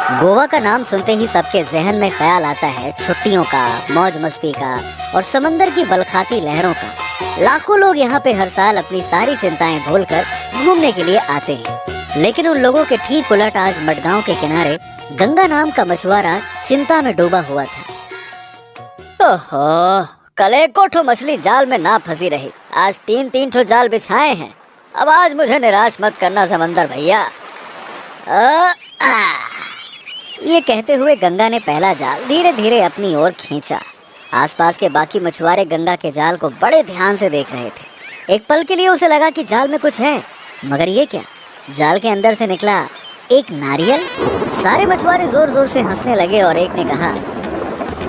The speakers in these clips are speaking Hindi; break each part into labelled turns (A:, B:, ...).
A: गोवा का नाम सुनते ही सबके जहन में ख्याल आता है छुट्टियों का, मौज मस्ती का और समंदर की बलखाती लहरों का। लाखों लोग यहाँ पे हर साल अपनी सारी चिंताएं भूलकर घूमने के लिए आते हैं। लेकिन उन लोगों के ठीक उलट आज मडगांव के किनारे गंगा नाम का मछुआरा चिंता में डूबा हुआ था। ओहो, कल एक ठो मछली जाल में ना फंसी रही, आज तीन ठो जाल बिछाए हैं। अब आज मुझे निराश मत करना समंदर भैया। ये कहते हुए गंगा ने पहला जाल धीरे धीरे अपनी ओर खींचा। आसपास के बाकी मछुआरे गंगा के जाल को बड़े ध्यान से देख रहे थे। एक पल के लिए उसे लगा कि जाल में कुछ है, मगर ये क्या? जाल के अंदर से निकला एक नारियल। सारे मछुआरे जोर जोर से हंसने लगे और एक ने कहा,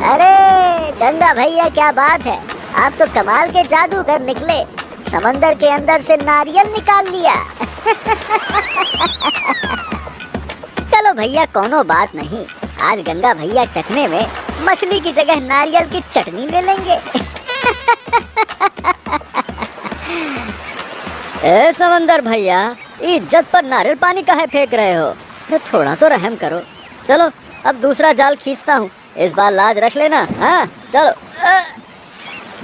A: अरे गंगा भैया, क्या बात है, आप तो कमाल के जादूगर निकले, समंदर के अंदर से नारियल निकाल लिया। चलो भैया, कोनो बात नहीं, आज गंगा भैया चखने में मछली की जगह नारियल की चटनी ले लेंगे। ए समंदर भैया, इज्जत पर नारियल पानी काहे फेंक रहे हो? थोड़ा तो रहम करो। चलो अब दूसरा जाल खींचता हूँ, इस बार लाज रख लेना। हाँ चलो।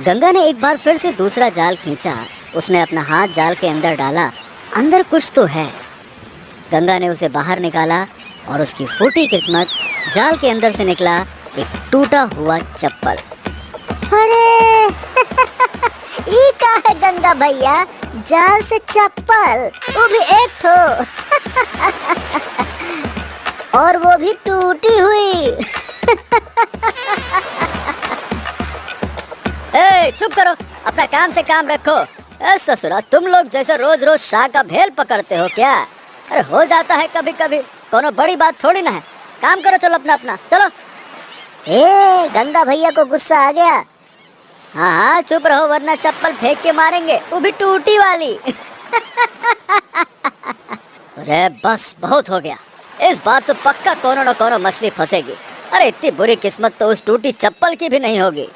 A: गंगा ने एक बार फिर से दूसरा जाल खींचा। उसने अपना हाथ जाल के अंदर डाला, अंदर कुछ तो है। गंगा ने उसे बाहर निकाला और उसकी फूटी किस्मत, जाल के अंदर से निकला एक टूटा हुआ चप्पल। अरे ये क्या है गंगा भैया, जाल से चप्पल, वो भी एक ठो। और वो भी टूटी हुई। ए, चुप करो, अपना काम से काम रखो। ससुरा, तुम लोग जैसे रोज रोज शाह का भेल पकड़ते हो क्या? अरे हो जाता है कभी कभी, कोनो बड़ी बात थोड़ी ना है। काम करो, चलो अपना अपना चलो। ए, गंगा भैया को गुस्सा आ गया। हाँ हाँ चुप रहो, वरना चप्पल फेंक के मारेंगे, वो भी टूटी वाली। अरे बस, बहुत हो गया, इस बार तो पक्का कोनो न कोनो मछली फंसेगी। अरे इतनी बुरी किस्मत तो उस टूटी चप्पल की भी नहीं होगी।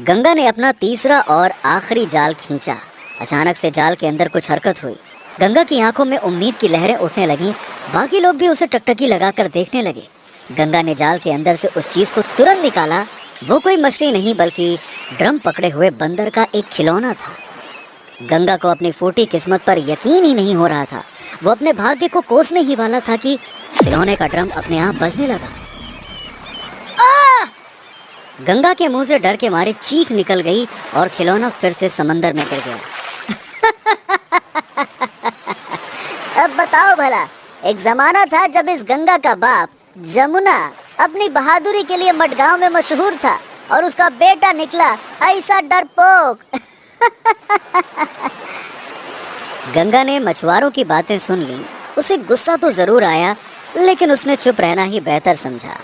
A: गंगा ने अपना तीसरा और आखिरी जाल खींचा। अचानक से जाल के अंदर कुछ हरकत हुई। गंगा की आंखों में उम्मीद की लहरें उठने लगीं। बाकी लोग भी उसे टकटकी लगाकर देखने लगे। गंगा ने जाल के अंदर से उस चीज को तुरंत निकाला। वो कोई मछली नहीं बल्कि ड्रम पकड़े हुए बंदर का एक खिलौना था। गंगा को अपनी फूटी किस्मत पर यकीन ही नहीं हो रहा था। वो अपने भाग्य को कोसने ही वाला था कि खिलौने का ड्रम अपने आप बजने लगा। गंगा के मुंह से डर के मारे चीख निकल गई और खिलौना फिर से समंदर में गिर गया। अब बताओ भला, एक जमाना था जब इस गंगा का बाप जमुना अपनी बहादुरी के लिए मडगांव में मशहूर था और उसका बेटा निकला ऐसा डरपोक। गंगा ने मछुआरों की बातें सुन ली। उसे गुस्सा तो जरूर आया, लेकिन उसने चुप रहना ही बेहतर समझा।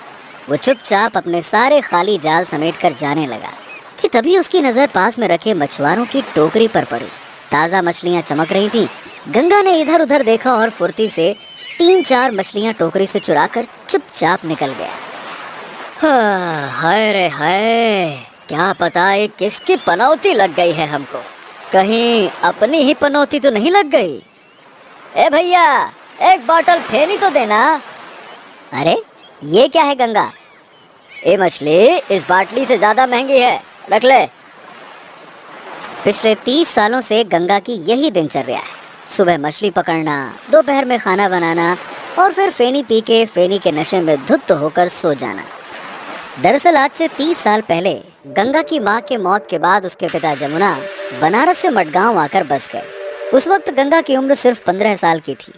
A: वो चुपचाप अपने सारे खाली जाल समेटकर जाने लगा कि तभी उसकी नजर पास में रखे मछुआरों की टोकरी पर पड़ी। ताज़ा मछलियां चमक रही थीं। गंगा ने इधर उधर देखा और फुर्ती से 3-4 मछलियां टोकरी से चुराकर चुपचाप निकल गया। हाय रे हाय, क्या पता ये किसकी पनौती लग गई है हमको, कहीं अपनी ही पनौती तो नहीं लग गई। ए भैया, एक बोतल फेनी तो देना। अरे ये क्या है गंगा? ये मछली इस बाटली से ज्यादा महंगी है, रख ले। पिछले 30 सालों से गंगा की यही दिनचर्या है। सुबह मछली पकड़ना, दोपहर में खाना बनाना और फिर फेनी पी के फेनी के नशे में धुत होकर सो जाना। दरअसल आज से 30 साल पहले गंगा की मां के मौत के बाद उसके पिता जमुना बनारस से मडगांव आकर बस गए। उस वक्त गंगा की उम्र सिर्फ 15 साल की थी।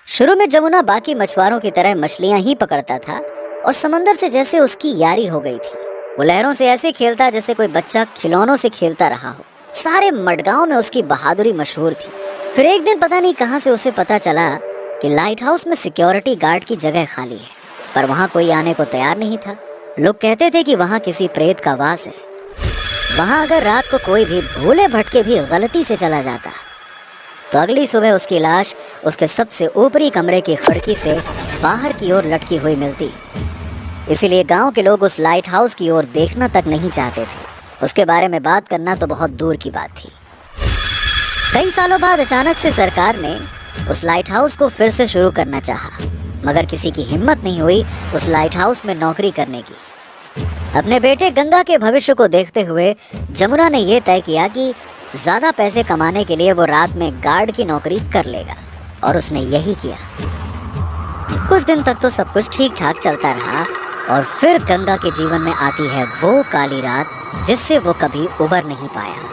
A: शुरू में जमुना बाकी मछुआरों की तरह मछलियां ही पकड़ता था और समंदर से जैसे उसकी यारी हो गई थी। वो लहरों से ऐसे खेलता जैसे कोई बच्चा खिलौनों से खेलता रहा हो। सारे मडगांव में उसकी बहादुरी मशहूर थी। फिर एक दिन पता नहीं कहां से उसे पता चला कि लाइट हाउस में सिक्योरिटी गार्ड की जगह खाली है, पर वहां कोई आने को तैयार नहीं था। लोग कहते थे कि वहां किसी प्रेत का वास है। वहां अगर रात को कोई भी भूले भटके भी गलती से चला जाता तो अगली सुबह उसकी लाश उसके सबसे ऊपरी कमरे की खिड़की से बाहर की ओर लटकी हुई मिलती। इसीलिए गांव के लोग उस लाइट हाउस की ओर देखना तक नहीं चाहते थे। उसके बारे में बात करना तो बहुत दूर की बात थी। कई सालों बाद अचानक से सरकार ने उस लाइट हाउस को फिर से शुरू करना चाहा। मगर किसी की हिम्मत नहीं हुई उस लाइट हाउस में नौकरी करने की। अपने बेटे गंगा के भविष्य को देखते हुए जमुना ने यह तय किया कि ज्यादा पैसे कमाने के लिए वो रात में गार्ड की नौकरी कर लेगा, और उसने यही किया। कुछ दिन तक तो सब कुछ ठीक ठाक चलता रहा, और फिर गंगा के जीवन में आती है वो काली रात जिससे वो कभी उबर नहीं पाया।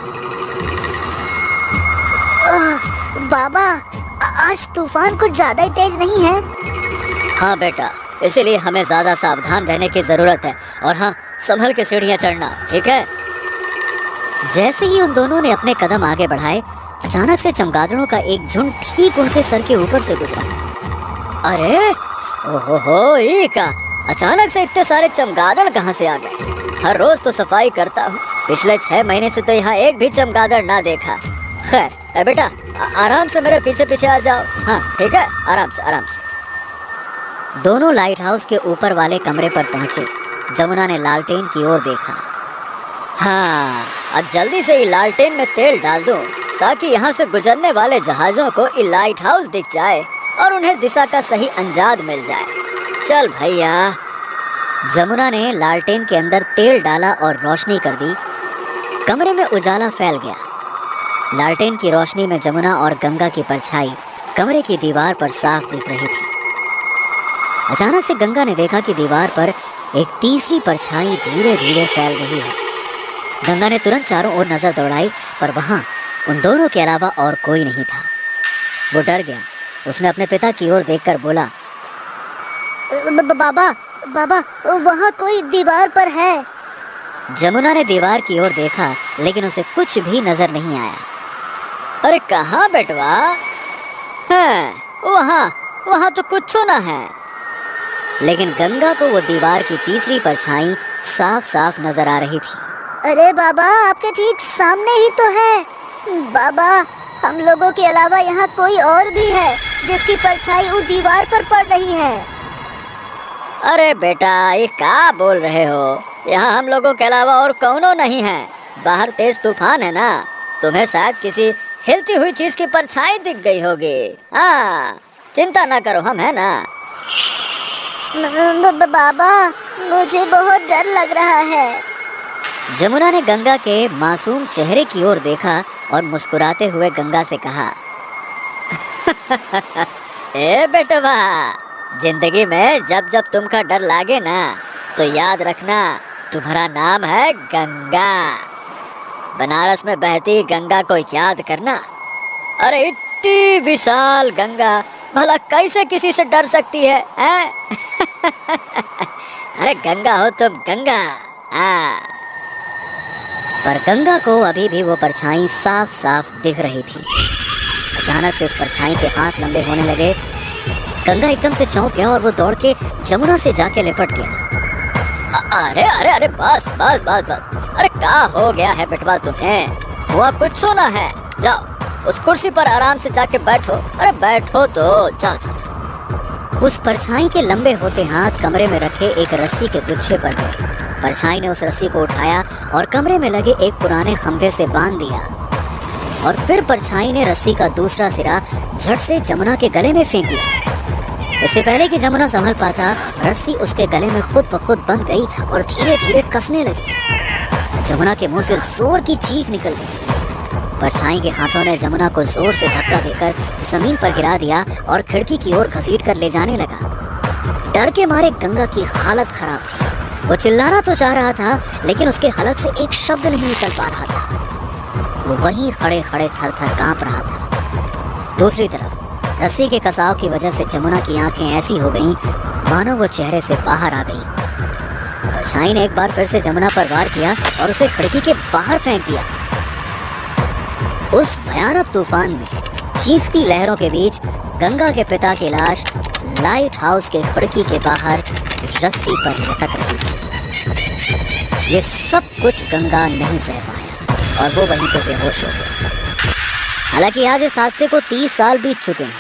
B: बाबा, आज तूफान कुछ ज्यादा ही तेज नहीं है?
A: हाँ बेटा, इसीलिए हमें ज्यादा सावधान रहने की जरूरत है, और हाँ, संभल के सीढ़ियाँ चढ़ना, ठीक है? जैसे ही उन दोनों ने अपने कदम आगे बढ़ाए, अचानक से चमगादड़ों का एक झुंड ठीक उनके सर के ऊपर से गुजरा। अरे ओहो, ये का अचानक से इतने सारे चमगादड़ कहाँ से आ गए? हर रोज तो सफाई करता हूँ, पिछले 6 महीने से तो यहाँ एक भी चमगादड़ ना देखा। खैर बेटा, आराम से मेरे पीछे पीछे आ जाओ। हाँ ठीक है, आराम से आराम से। दोनों लाइट हाउस के ऊपर वाले कमरे पर पहुंचे। जमुना ने लालटेन की ओर देखा। हाँ, अब जल्दी से ये लालटेन में तेल डाल दूं, ताकि यहाँ से गुजरने वाले जहाजों को ये लाइट हाउस दिख जाए और उन्हें दिशा का सही अंदाज मिल जाए। चल भैया। जमुना ने लालटेन के अंदर तेल डाला और रोशनी कर दी। कमरे में उजाला फैल गया। लालटेन की रोशनी में जमुना और गंगा की परछाई कमरे की दीवार पर साफ दिख रही थी। अचानक से गंगा ने देखा कि दीवार पर एक तीसरी परछाई धीरे धीरे फैल रही है। गंगा ने तुरंत चारों ओर नजर दौड़ाई, पर वहां उन दोनों के अलावा और कोई नहीं था। वो डर गया। उसने अपने पिता की ओर देखकर बोला,
B: बाबा, बाबा, वहाँ कोई दीवार पर है।
A: जमुना ने दीवार की ओर देखा, लेकिन उसे कुछ भी नजर नहीं आया। अरे कहाँ बेटवा? है वहाँ तो कुछ ना है। लेकिन गंगा को वो दीवार की तीसरी परछाई साफ साफ नजर आ रही थी।
B: अरे बाबा, आपके ठीक सामने ही तो है। बाबा, हम लोगों के अलावा यहाँ कोई और भी है जिसकी परछाई उस दीवार पर पड़ रही है।
A: अरे बेटा, ये क्या बोल रहे हो? यहाँ हम लोगों के अलावा और कौनो नहीं है। बाहर तेज तूफान है ना, तुम्हें शायद किसी हिलती हुई चीज की परछाई दिख गई होगी। हाँ, चिंता ना करो, हम है ना।
B: बाबा, मुझे बहुत डर लग रहा है।
A: जमुना ने गंगा के मासूम चेहरे की ओर देखा और मुस्कुराते हुए गंगा से कहा, ए बेटवा, जिंदगी में जब जब तुमका डर लागे ना, तो याद रखना तुम्हारा नाम है गंगा। बनारस में बहती गंगा को याद करना। अरे इतनी विशाल गंगा भला कैसे किसी से डर सकती है, हैं? अरे गंगा हो तुम, गंगा। पर गंगा को अभी भी वो परछाई साफ साफ दिख रही थी। अचानक से उस परछाई के हाथ लंबे होने लगे। गंगा एकदम से चौंक गया और वो दौड़ के जमुना से जाके लिपट गया। अरे अरे अरे, बस बस बस बस। अरे क्या हो गया है बेटवा तुम्हें? हुआ कुछ ना है। जाओ उस कुर्सी पर आराम से जाके बैठो। अरे बैठो तो, जाओ जाओ। उस परछाई के लंबे होते हाथ कमरे में रखे एक रस्सी के गुच्छे पर गए। परछाई ने उस रस्सी को उठाया और कमरे में लगे एक पुराने खंभे से बांध दिया, और फिर परछाई ने रस्सी का दूसरा सिरा झट से जमुना के गले में फेंक दिया। इससे पहले कि जमुना संभल पाता, रस्सी उसके गले में खुद ब खुद बंध गई और धीरे धीरे कसने लगी। जमुना के मुंह से जोर की चीख निकल गई। परछाई के हाथों ने जमुना को जोर से धक्का देकर जमीन पर गिरा दिया और खिड़की की ओर घसीट कर ले जाने लगा। डर के मारे गंगा की हालत खराब थी। वो चिल्लाना तो चाह रहा था, लेकिन उसके हलक से एक शब्द नहीं निकल पा रहा था। वो वहीं खड़े खड़े थर थर कांप रहा था। दूसरी तरफ रस्सी के कसाव की वजह से जमुना की आंखें ऐसी हो गईं मानो वो चेहरे से बाहर आ गई। परछाई ने एक बार फिर से जमुना पर वार किया और उसे खिड़की के बाहर फेंक दिया। उस भयानक तूफान में चीखती लहरों के बीच गंगा के पिता की लाश लाइट हाउस के खिड़की के बाहर रस्सी पर लटक रही थी। ये सब कुछ गंगा नहीं सह पाया और वो वहीं पर बेहोश हो गया। हालांकि आज इस हादसे को 30 साल बीत चुके हैं,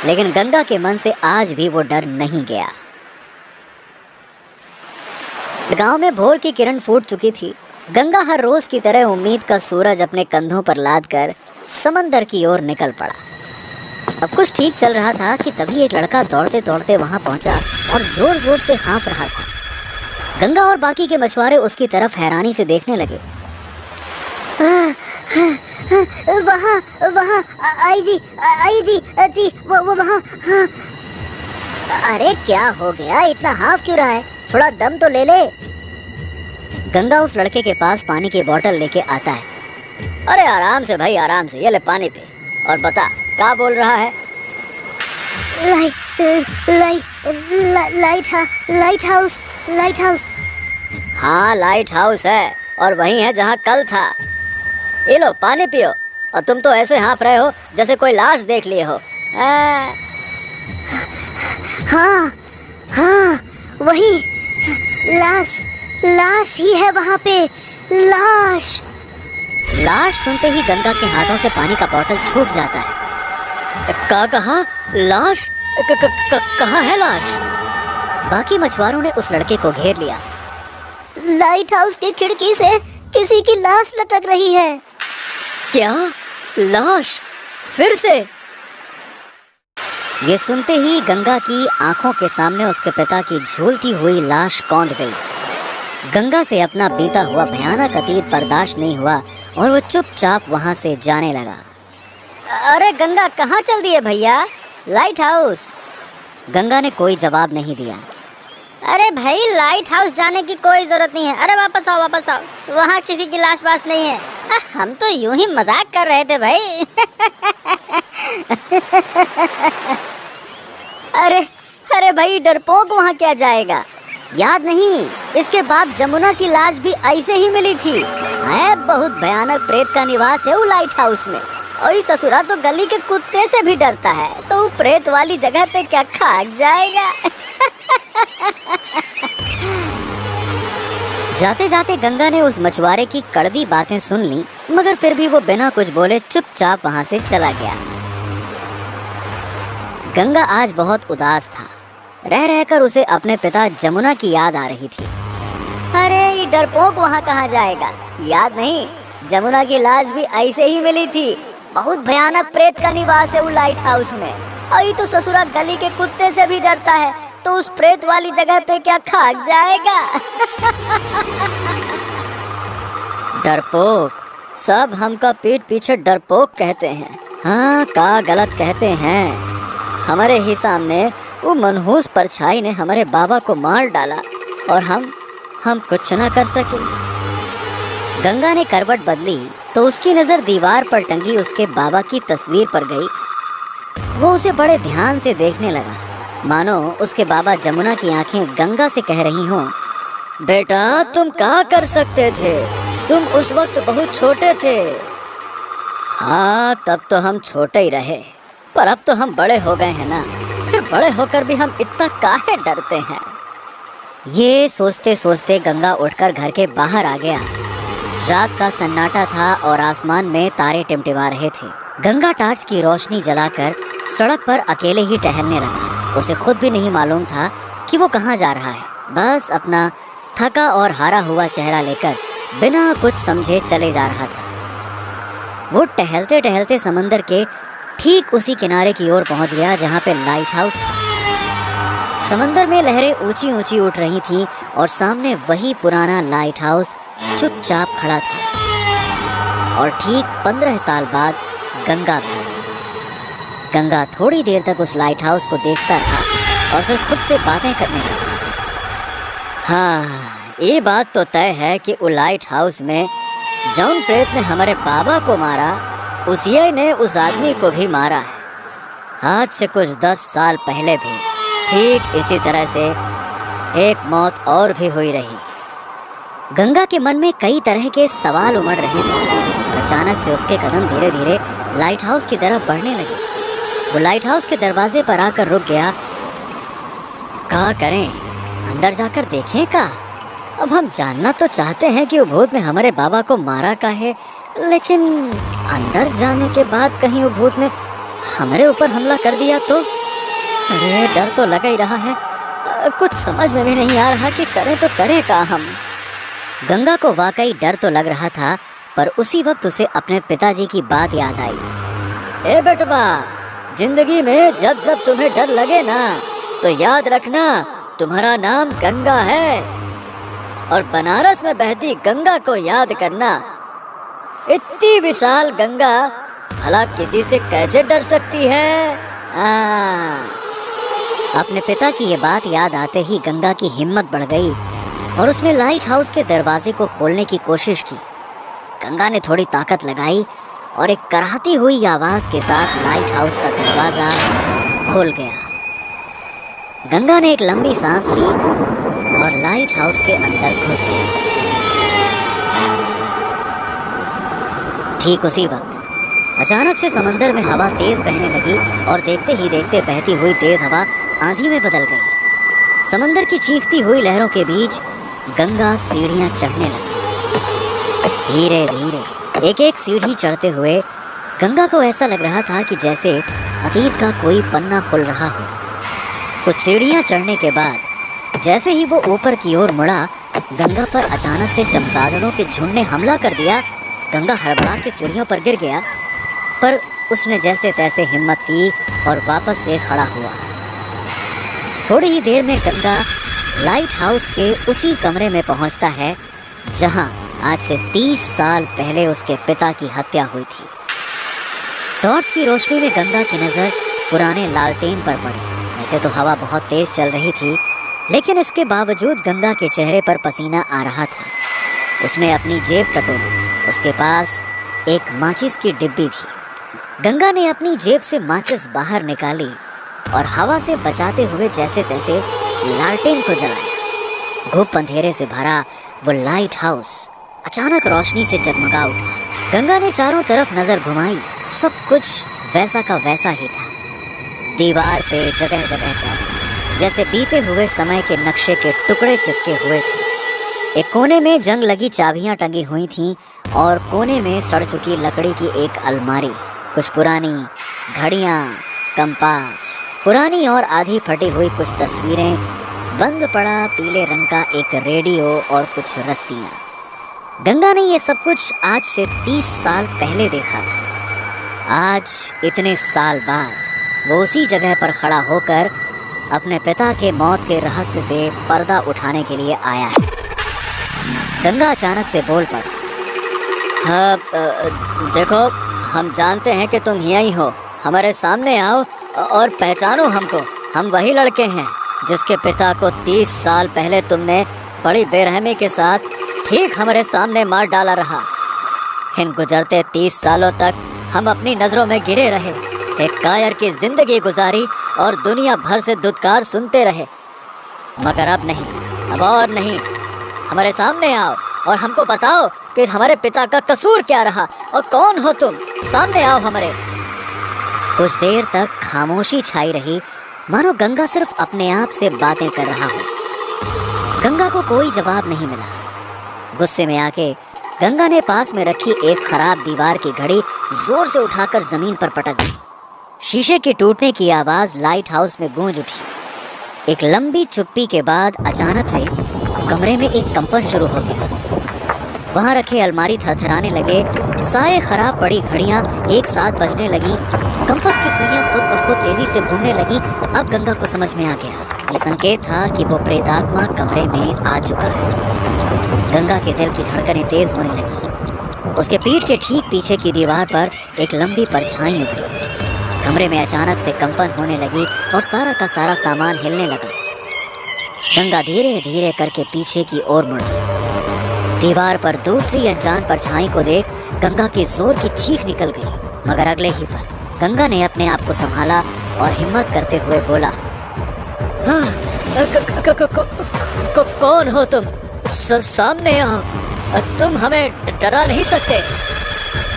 A: लेकिन गंगा के मन से आज भी वो डर नहीं गया। गांव में भोर की किरण फूट चुकी थी। गंगा हर रोज की तरह उम्मीद का सूरज अपने कंधों पर लाद कर समंदर की ओर निकल पड़ा। अब कुछ ठीक चल रहा था कि तभी एक लड़का दौड़ते दौड़ते वहां पहुंचा और जोर जोर से हाँफ रहा था। गंगा और बाकी के मछुआरे उसकी तरफ हैरानी से देखने लगे।
B: वहाँ वहाँ आई जी जी वो वहाँ। हाँ। अरे क्या हो गया, इतना हाफ क्यों रहा है? थोड़ा दम तो ले ले।
A: गंगा उस लड़के के पास पानी की बोतल लेके आता है। अरे आराम से भाई, आराम से, ये ले पानी पी और बता क्या बोल रहा है।
B: Light house.
A: हाँ, लाइट हाउस है और वही है जहाँ कल था। ये लो पानी पियो। और तुम तो ऐसे हाँफ रहे हो जैसे कोई लाश देख लिए हो।
B: हाँ वही लाश ही है वहाँ पे।
A: लाश सुनते ही गंगा के हाथों से पानी का बोतल छूट जाता है। कहा लाश? कहाँ है लाश? बाकी मछुआरों ने उस लड़के को घेर लिया।
B: लाइट हाउस की खिड़की से किसी की लाश लटक रही है।
A: क्या? लाश? फिर से? ये सुनते ही गंगा की आंखों के सामने उसके पिता की झूलती हुई लाश कौंध गई। गंगा से अपना बीता हुआ भयानक अतीत बर्दाश्त नहीं हुआ और वो चुपचाप वहां से जाने लगा। अरे गंगा, कहाँ चल दिए भैया? Light house. गंगा ने कोई जवाब नहीं दिया।
B: अरे भाई, लाइट हाउस जाने की कोई जरूरत नहीं है। अरे वापस आओ, वहाँ किसी की लाश वाश नहीं है। हम तो यूं ही मजाक कर रहे थे भाई।
A: अरे भाई डरपोक, वहाँ क्या जाएगा? याद नहीं, इसके बाद जमुना की लाश भी ऐसे ही मिली थी। है बहुत भयानक प्रेत का निवास है वो लाइट हाउस में। और इस ससुरा तो गली के कुत्ते से भी डरता है, तो वो प्रेत वाली जगह पे क्या खाक जाएगा। जाते जाते गंगा ने उस मछुआरे की कड़वी बातें सुन ली, मगर फिर भी वो बिना कुछ बोले चुपचाप वहां से चला गया। गंगा आज बहुत उदास था। रह रहकर उसे अपने पिता जमुना की याद आ रही थी। अरे ये डरपोक वहाँ कहाँ जाएगा? याद नहीं, जमुना की लाश भी ऐसे ही मिली थी। बहुत भयानक प्रेत का निवास है वो लाइट हाउस में। और ये तो ससुरा गली के कुत्ते से भी डरता है, तो उस प्रेत वाली जगह पे क्या खाक जाएगा। डरपोक, सब हमका पीठ पीछे डरपोक कहते हैं। हाँ, का गलत कहते हैं। हमारे ही सामने वो मनहूस परछाई ने हमारे बाबा को मार डाला और हम कुछ न कर सके। गंगा ने करवट बदली तो उसकी नजर दीवार पर टंगी उसके बाबा की तस्वीर पर गई। वो उसे बड़े ध्यान से देखने लगा, मानो उसके बाबा जमुना की आंखें गंगा से कह रही हों, बेटा तुम क्या कर सकते थे? तुम उस वक्त बहुत छोटे थे। हाँ, तब तो हम छोटे ही रहे, पर अब तो हम बड़े हो गए हैं ना, फिर बड़े होकर भी हम इतना काहे डरते हैं। ये सोचते सोचते गंगा उठकर घर के बाहर आ गया। रात का सन्नाटा था और आसमान में तारे टिमटिमा रहे थे। गंगा टार्च की रोशनी जलाकर सड़क पर अकेले ही टहलने लगा। उसे खुद भी नहीं मालूम था कि वो कहाँ जा रहा है। बस अपना थका और हारा हुआ चेहरा लेकर बिना कुछ समझे चले जा रहा था। वो टहलते टहलते समंदर के ठीक उसी किनारे की ओर पहुंच गया जहाँ पे लाइट हाउस था। समंदर में लहरें ऊंची ऊंची उठ रही थीं और सामने वही पुराना लाइट हाउस चुपचाप खड़ा था। और ठीक 15 साल बाद गंगा भी। गंगा थोड़ी देर तक उस लाइट हाउस को देखता रहा और फिर खुद से बातें करने लगा। हाँ, ये बात तो तय है कि वो लाइट हाउस में जौन प्रेत ने हमारे बाबा को मारा, उसी ने उस आदमी को भी मारा है। आज से कुछ 10 साल पहले भी ठीक इसी तरह से एक मौत और भी हुई रही। गंगा के मन में कई तरह के सवाल उमड़ रहे थे। अचानक से उसके कदम धीरे धीरे लाइट हाउस की तरफ बढ़ने लगे। वो लाइट हाउस के दरवाजे पर आकर रुक गया। क्या करें, अंदर जाकर देखें का? अब हम जानना तो चाहते हैं कि वो भूत ने हमारे बाबा को मारा का है, लेकिन अंदर जाने के बाद कहीं वो भूत ने हमारे ऊपर हमला कर दिया तो? अरे डर तो लगा ही रहा है। कुछ समझ में भी नहीं आ रहा कि करें तो करें क्या हम। गंगा को वाकई डर तो लग रहा था, पर उसी वक्त उसे अपने पिताजी की बात याद आई। ए बेटबा, जिंदगी में जब जब तुम्हें डर लगे ना, तो याद रखना तुम्हारा नाम गंगा है, और बनारस में बहती गंगा को याद करना। इतनी विशाल गंगा भला किसी से कैसे डर सकती है? अपने पिता की ये बात याद आते ही गंगा की हिम्मत बढ़ गई और उसने लाइट हाउस के दरवाजे को खोलने की कोशिश की। गंगा ने थोड़ी ताकत लगाई और एक कराहती हुई आवाज के साथ लाइट हाउस का दरवाजा खुल गया। गंगा ने एक लंबी सांस ली और लाइट हाउस के अंदर घुस गई। ठीक उसी वक्त अचानक से समंदर में हवा तेज बहने लगी और देखते ही देखते बहती हुई तेज हवा आंधी में बदल गई। समंदर की चीखती हुई लहरों के बीच गंगा सीढ़ियां चढ़ने लगी। धीरे धीरे एक एक सीढ़ी चढ़ते हुए गंगा को ऐसा लग रहा था कि जैसे अतीत का कोई पन्ना खुल रहा हो। कुछ सीढ़ियां चढ़ने के बाद जैसे ही वो ऊपर की ओर मुड़ा, गंगा पर अचानक से चमगादड़ों के झुंड ने हमला कर दिया। गंगा हड़बड़ा के सीढ़ियों पर गिर गया, पर उसने जैसे तैसे हिम्मत की और वापस से खड़ा हुआ। थोड़ी ही देर में गंगा लाइट हाउस के उसी कमरे में पहुंचता है जहां आज से 30 साल पहले उसके पिता की हत्या हुई थी। टॉर्च की रोशनी में गंगा की नज़र पुराने लालटेन पर पड़ी। वैसे तो हवा बहुत तेज चल रही थी, लेकिन इसके बावजूद गंगा के चेहरे पर पसीना आ रहा था। उसने अपनी जेब टटोली। उसके पास एक माचिस की डिब्बी थी। गंगा ने अपनी जेब से माचिस बाहर निकाली और हवा से बचाते हुए जैसे तैसे लालटेन को जलाया। घुप अंधेरे से भरा वो लाइट हाउस अचानक रोशनी से जगमगा उठा। गंगा ने चारों तरफ नजर घुमाई। सब कुछ वैसा का वैसा ही था। दीवार पे जगह जगह पर जैसे बीते हुए समय के नक्शे के टुकड़े चिपके हुए थे। एक कोने में जंग लगी चाबियां टंगी हुई थीं और कोने में सड़ चुकी लकड़ी की एक अलमारी, कुछ पुरानी घड़ियां, कंपास, पुरानी और आधी फटी हुई कुछ तस्वीरें, बंद पड़ा पीले रंग का एक रेडियो और कुछ रस्सियां। गंगा ने ये सब कुछ आज से 30 साल पहले देखा था। आज इतने साल बाद वो उसी जगह पर खड़ा होकर अपने पिता के मौत के रहस्य से पर्दा उठाने के लिए आया है। गंगा अचानक से बोल पड़ा, हाँ देखो, हम जानते हैं कि तुम यहीं हो। हमारे सामने आओ और पहचानो हमको। हम वही लड़के हैं जिसके पिता को 30 साल पहले तुमने बड़ी बेरहमी के साथ ठीक हमारे सामने मार डाला रहा। इन गुजरते 30 सालों तक हम अपनी नज़रों में गिरे रहे, एक कायर की जिंदगी गुजारी और दुनिया भर से दुत्कार सुनते रहे, मगर अब नहीं, अब और नहीं। हमारे सामने आओ और हमको बताओ कि हमारे पिता का कसूर क्या रहा और कौन हो तुम। सामने आओ हमारे। कुछ देर तक खामोशी छाई रही, मानो गंगा सिर्फ अपने आप से बातें कर रहा हो। गंगा को कोई जवाब नहीं मिला। गुस्से में आके गंगा ने पास में रखी एक खराब दीवार की घड़ी जोर से उठाकर जमीन पर पटक दी। शीशे के टूटने की आवाज लाइट हाउस में गूंज उठी। एक लंबी चुप्पी के बाद अचानक से कमरे में एक कंपन शुरू हो गया। वहां रखे अलमारी थरथराने लगे, सारे खराब पड़ी घड़ियां एक साथ बजने लगी, कंपास की सुइयां खुद ब खुद तेजी से घूमने लगी। अब गंगा को समझ में आ गया, ये संकेत था कि वो प्रेतात्मा कमरे में आ चुका है। गंगा के दिल की धड़कनें तेज होने लगी। उसके पीठ के ठीक पीछे की दीवार पर एक लंबी परछाई उभरी। कमरे में अचानक से कंपन होने लगी और सारा का सारा सामान हिलने लगा। गंगा धीरे धीरे करके पीछे की ओर मुड़ा। दीवार पर दूसरी अनजान परछाई को देख गंगा की जोर की चीख निकल गई, मगर अगले ही पल गंगा ने अपने आप को संभाला और हिम्मत करते हुए बोला, हाँ, कौन हो तुम? सामने आओ, तुम हमें डरा नहीं सकते।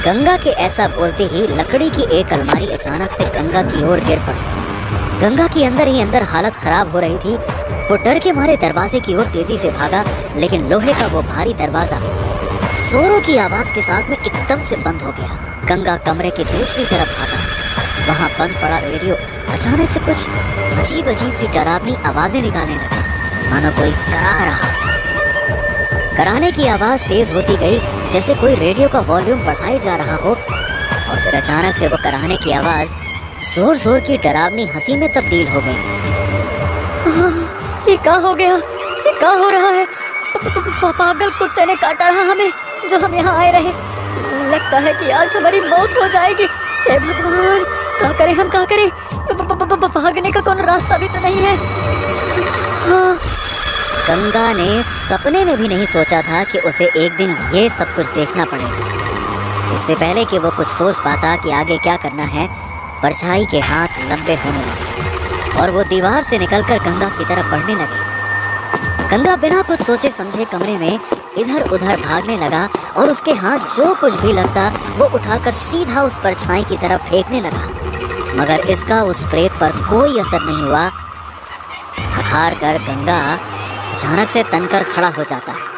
A: गंगा के ऐसा बोलते ही लकड़ी की एक अलमारी अचानक से गंगा की ओर गिर पड़ी। गंगा की अंदर ही अंदर हालत खराब हो रही थी। वो डर के मारे दरवाजे की ओर तेजी से भागा, लेकिन लोहे का वो भारी दरवाजा जोरों की आवाज के साथ में एकदम से बंद हो गया। गंगा कमरे की दूसरी तरफ भागा। वहाँ बंद पड़ा रेडियो अचानक से कुछ अजीब अजीब सी डरावनी आवाजें निकालने लगा, मानो कोई करा रहा। कराने की आवाज तेज होती गई, जैसे कोई रेडियो का वॉल्यूम बढ़ाए जा रहा हो, और फिर अचानक से वो कराने की आवाज जोर जोर की डरावनी हंसी में तब्दील हो गई।
C: ये क्या हो गया? ये क्या हो रहा है? पागल कुत्ते ने काटा रहा हमें जो हम यहाँ आए रहे। लगता है कि आज हमारी मौत हो जाएगी। हे भगवान, क्या करें हम, क्या करें? भागने का कोई रास्ता भी तो नहीं है। हाँ।
A: गंगा ने सपने में भी नहीं सोचा था कि उसे एक दिन ये सब कुछ देखना पड़ेगा। इससे पहले कि वो कुछ सोच पाता कि आगे क्या करना है, परछाई के हाथ लंबे होने लगे और वो दीवार से निकलकर गंगा की तरफ बढ़ने लगे। गंगा बिना कुछ सोचे समझे कमरे में इधर उधर भागने लगा और उसके हाथ जो कुछ भी लगता वो उठाकर सीधा उस परछाई की तरफ फेंकने लगा, मगर इसका उस प्रेत पर कोई असर नहीं हुआ। थक-हार कर गंगा अचानक से तनकर खड़ा हो जाता है।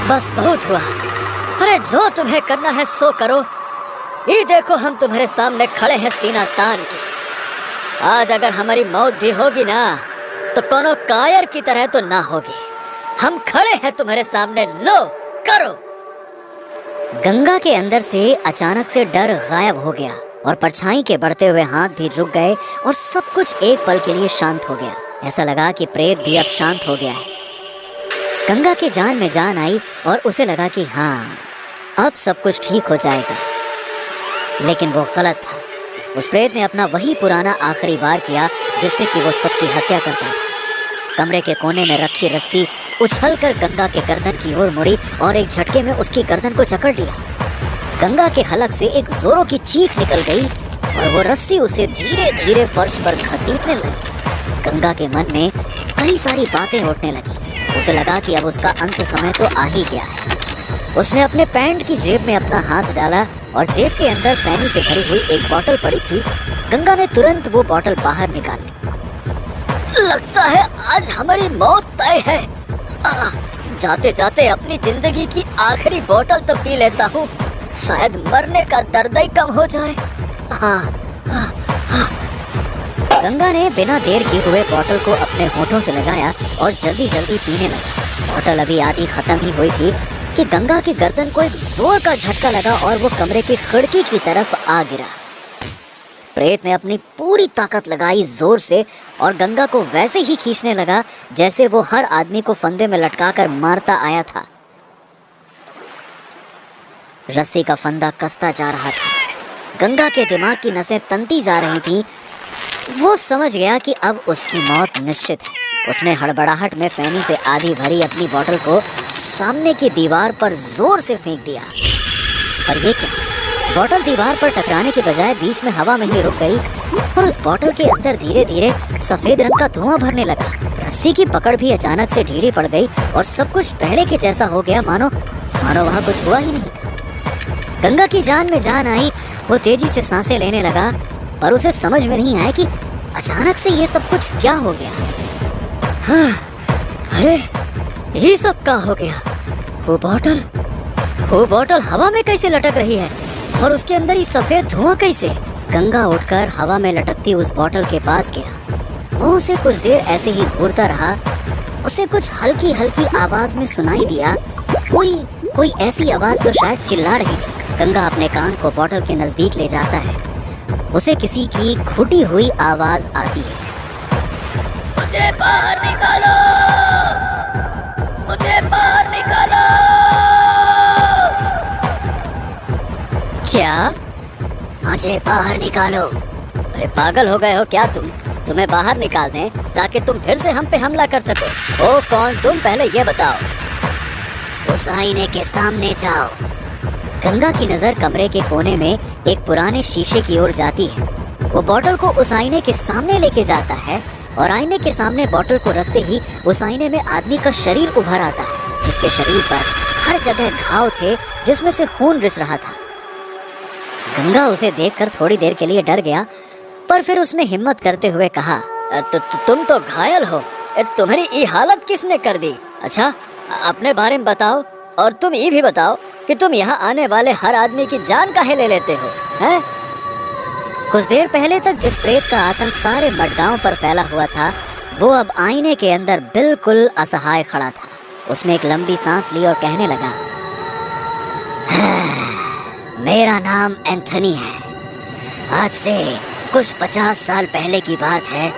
C: बस बहुत हुआ। अरे जो तुम्हें करना है सो करो। ये देखो, हम तुम्हारे सामने खड़े हैं सीना तान के। आज अगर हमारी मौत भी होगी ना तो कोनो कायर की तरह तो ना होगी। हम खड़े हैं तुम्हारे सामने, लो करो।
A: गंगा के अंदर से अचानक से डर गायब हो गया और परछाई के बढ़ते हुए हाथ भी रुक गए और सब कुछ एक पल के लिए शांत हो गया। ऐसा लगा कि प्रेत भी अब शांत हो गया है। गंगा के जान में जान आई और उसे लगा कि हाँ, अब सब कुछ ठीक हो जाएगा। लेकिन वो गलत था। उस प्रेत ने अपना वही पुराना आखिरी वार किया जिससे कि वो सबकी हत्या करता था। कमरे के कोने में रखी रस्सी उछलकर गंगा के गर्दन की ओर मुड़ी और एक झटके में उसकी गर्दन को जकड़ लिया। गंगा के हलक से एक जोरों की चीख निकल गई और वो रस्सी उसे धीरे धीरे फर्श पर घसीटने लगी। गंगा के मन में कई सारी बातें उठने लगी। उसे लगा कि अब उसका अंत समय तो आ ही गया है। उसने अपने पैंट की जेब में अपना हाथ डाला और जेब के अंदर फैनी से भरी हुई एक बोतल पड़ी थी। गंगा ने तुरंत वो बोतल बाहर निकाल ली।
C: लगता है आज हमारी मौत तय है। जाते जाते अपनी जिंदगी की आखिरी बोतल तो पी लेता हूँ, शायद मरने का दर्द ही कम हो जाए।
A: गंगा ने बिना देर किए हुए बोतल को अपने होठों से लगाया और जल्दी जल्दी पीने लगा। बोतल अभी आधी खत्म ही हुई थी कि गंगा की गर्दन को एक जोर का झटका लगा और वो कमरे की खिड़की की तरफ आ गिरा। प्रेत ने अपनी पूरी ताकत लगाई जोर से और गंगा को वैसे ही खींचने लगा जैसे वो हर आदमी को फंदे में लटकाकर मारता आया था। रस्सी का फंदा कसता जा रहा था। गंगा के दिमाग की नसें तनती जा रही थीं। वो समझ गया कि अब उसकी मौत निश्चित है। उसने हड़बड़ाहट में फैनी से आधी भरी अपनी बोतल को सामने की दीवार पर जोर से फेंक दिया। पर ये क्या, बोतल दीवार पर टकराने के बजाय बीच में हवा में ही रुक गई और उस बोतल के अंदर धीरे धीरे सफेद रंग का धुआं भरने लगा। रस्सी की पकड़ भी अचानक से ढीली पड़ गई और सब कुछ पहले के जैसा हो गया, मानो वहाँ कुछ हुआ ही नहीं था। गंगा की जान में जान आई। वो तेजी से सांसें लेने लगा पर उसे समझ में नहीं आया कि अचानक से ये सब कुछ क्या हो गया।
C: हाँ, अरे ये सब क्या हो गया? वो बोतल हवा में कैसे लटक रही है और उसके अंदर ये सफेद धुआं कैसे?
A: गंगा उठकर हवा में लटकती उस बोतल के पास गया। वो उसे कुछ देर ऐसे ही घूरता रहा। उसे कुछ हल्की हल्की आवाज में सुनाई दिया, कोई ऐसी आवाज जो शायद चिल्ला रही थी। गंगा अपने कान को बोतल के नजदीक ले जाता है। उसे किसी की घुटी हुई आवाज आती है,
C: मुझे बाहर निकालो, मुझे बाहर निकालो।
A: क्या?
C: मुझे बाहर निकालो? अरे पागल हो गए हो क्या तुम? तुम्हें बाहर निकाल दें ताकि तुम फिर से हम पे हमला कर सको? ओ कौन तुम, पहले ये बताओ।
A: उस आईने के सामने जाओ। गंगा की नजर कमरे के कोने में एक पुराने शीशे की ओर जाती है। वो बोतल को उस आईने के सामने लेके जाता है और आईने के सामने बोतल को रखते ही उस आईने में आदमी का शरीर उभर आता है, जिसके शरीर पर हर जगह घाव थे जिसमें से खून रिस रहा था। गंगा उसे देखकर थोड़ी देर के लिए डर गया, पर फिर उसने हिम्मत करते हुए कहा,
C: तुम तो घायल हो, तुम्हारी ये हालत किसने कर दी? अच्छा, अपने बारे में बताओ और तुम ये भी बताओ कि तुम यहाँ आने वाले हर आदमी की जान काहे ले लेते हो, हैं?
A: कुछ देर पहले तक जिस प्रेत का आतंक सारे मडगांव पर फैला हुआ था, वो अब आईने के अंदर बिल्कुल असहाय खड़ा था। उसने एक लंबी सांस ली और कहने लगा, मेरा नाम एंथनी है। आज से कुछ 50 साल पहले की बात है।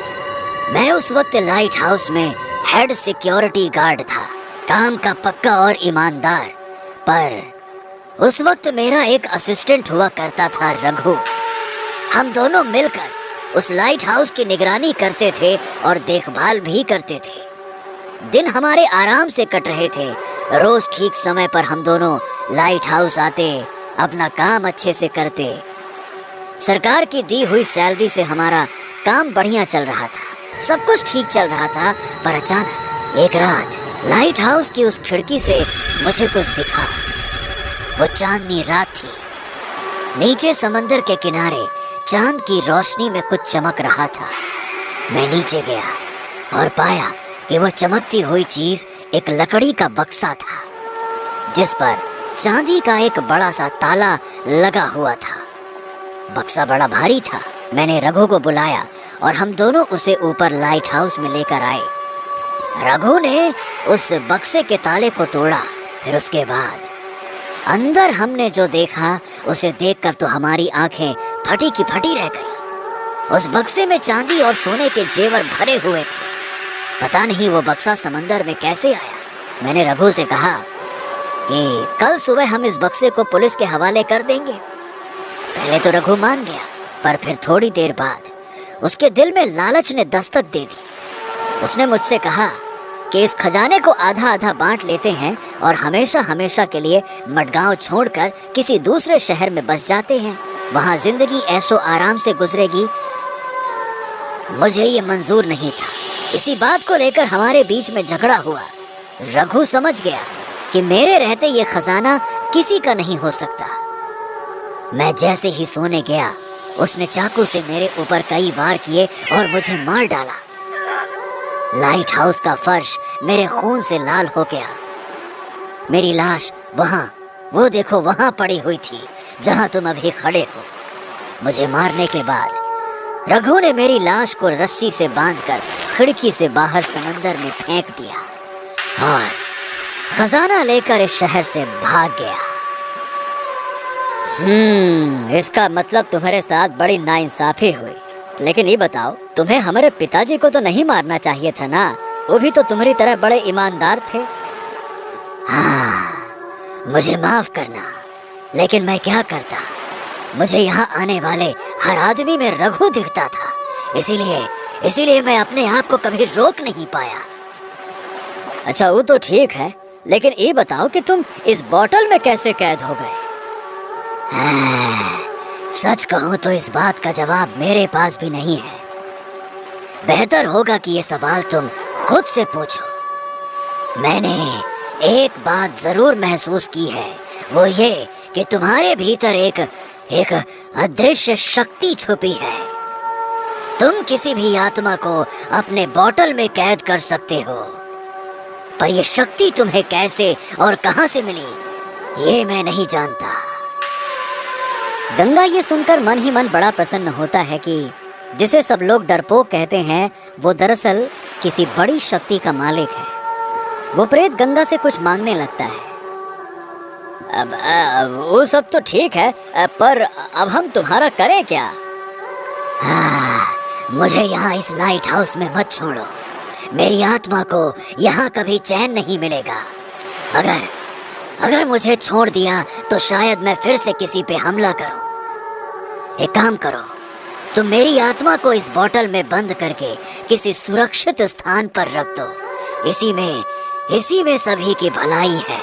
A: मैं उस वक्त लाइट हाउस में हेड सिक्योरिटी गार्ड था, काम का पक्का और ईमानदार। पर उस वक्त मेरा एक असिस्टेंट हुआ करता था, रघु। हम दोनों मिलकर उस लाइट हाउस की निगरानी करते थे और देखभाल भी करते थे। दिन हमारे आराम से कट रहे थे। रोज ठीक समय पर हम दोनों लाइट हाउस आते, अपना काम अच्छे से करते। सरकार की दी हुई सैलरी से हमारा काम बढ़िया चल रहा था, सब कुछ ठीक चल रहा था। पर अचानक एक रात लाइट हाउस की उस खिड़की से मुझे कुछ दिखा। वो चांदनी रात थी। नीचे समंदर के किनारे चांद की रोशनी में कुछ चमक रहा था। मैं नीचे गया और पाया कि वो चमकती हुई चीज एक लकड़ी का बक्सा था, जिस पर चांदी का एक बड़ा सा ताला लगा हुआ था। बक्सा बड़ा भारी था। मैंने रघु को बुलाया और हम दोनों उसे ऊपर लाइट हाउस में लेकर आए। रघु ने उस बक्से के ताले को तोड़ा। फिर उसके बाद अंदर हमने जो देखा, उसे देखकर तो हमारी आंखें फटी की फटी रह गई। उस बक्से में चांदी और सोने के जेवर भरे हुए थे। पता नहीं वो बक्सा समंदर में कैसे आया। मैंने रघु से कहा कि कल सुबह हम इस बक्से को पुलिस के हवाले कर देंगे। पहले तो रघु मान गया, पर फिर थोड़ी देर बाद उसके दिल में लालच ने दस्तक दे दी। उसने मुझसे कहा कि इस खजाने को आधा आधा बांट लेते हैं और हमेशा हमेशा के लिए मडगांव छोड़कर किसी दूसरे शहर में बस जाते हैं। वहां जिंदगी ऐशो आराम से गुजरेगी। मुझे ये मंजूर नहीं था। इसी बात को लेकर हमारे बीच में झगड़ा हुआ। रघु समझ गया कि मेरे रहते ये खजाना किसी का नहीं हो सकता। मैं जैसे ही सोने गया, उसने चाकू से मेरे ऊपर कई वार किए और मुझे मार डाला। लाइट हाउस का फर्श मेरे खून से लाल हो गया। मेरी लाश वहां, वो देखो वहां पड़ी हुई थी जहां तुम अभी खड़े हो। मुझे मारने के बाद रघु ने मेरी लाश को रस्सी से बांधकर खिड़की से बाहर समंदर में फेंक दिया और खजाना लेकर इस शहर से भाग गया। इसका मतलब तुम्हारे साथ बड़ी नाइंसाफी हुई। लेकिन ये बताओ, तुम्हें हमारे पिताजी को तो नहीं मारना चाहिए था ना? वो भी तो तुम्हारी तरह बड़े ईमानदार थे। हाँ, मुझे माफ करना, लेकिन मैं क्या करता। मुझे यहाँ आने वाले हर आदमी में रघु दिखता था, इसीलिए मैं अपने आप को कभी रोक नहीं पाया। अच्छा, वो तो ठीक है, लेकिन ये बताओ कि तुम इस बोतल में कैसे कैद हो गए? सच कहूँ तो इस बात का जवाब मेरे पास भी नहीं है। बेहतर होगा कि ये सवाल तुम खुद से पूछो। मैंने एक बात जरूर महसूस की है, वो ये कि तुम्हारे भीतर एक अदृश्य शक्ति छुपी है। तुम किसी भी आत्मा को अपने बोतल में कैद कर सकते हो, पर यह शक्ति तुम्हें कैसे और कहां से मिली, ये मैं नहीं जानता। गंगा ये सुनकर मन ही मन बड़ा प्रसन्न होता है कि जिसे सब लोग डरपोक कहते हैं, वो दरअसल किसी बड़ी शक्ति का मालिक है। वो प्रेत गंगा से कुछ मांगने लगता है। अब वो सब तो ठीक है, पर अब हम तुम्हारा करें क्या? मुझे यहाँ इस लाइट हाउस में मत छोड़ो। मेरी आत्मा को यहाँ कभी चैन नहीं मिलेगा। अगर मुझे छोड़ दिया तो शायद मैं फिर से किसी पे हमला करूं। एक काम करो, तुम मेरी आत्मा को इस बोतल में बंद करके किसी सुरक्षित स्थान पर रख दो। इसी में सभी की भलाई है।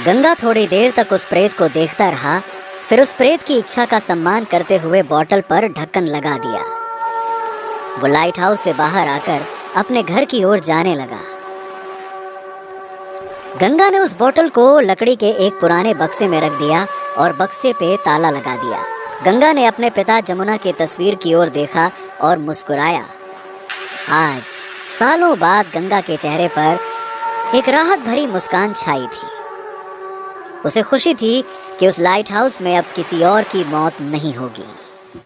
A: गंगा थोड़ी देर तक उस प्रेत को देखता रहा, फिर उस प्रेत की इच्छा का सम्मान करते हुए बोतल पर ढक्कन लगा दिया। वो लाइट हाउस से बाहर आकर अपने घर की ओर जाने लगा। गंगा ने उस बोतल को लकड़ी के एक पुराने बक्से में रख दिया और बक्से पे ताला लगा दिया। गंगा ने अपने पिता जमुना की तस्वीर की ओर देखा और मुस्कुराया। आज सालों बाद गंगा के चेहरे पर एक राहत भरी मुस्कान छाई थी। उसे खुशी थी कि उस लाइट हाउस में अब किसी और की मौत नहीं होगी।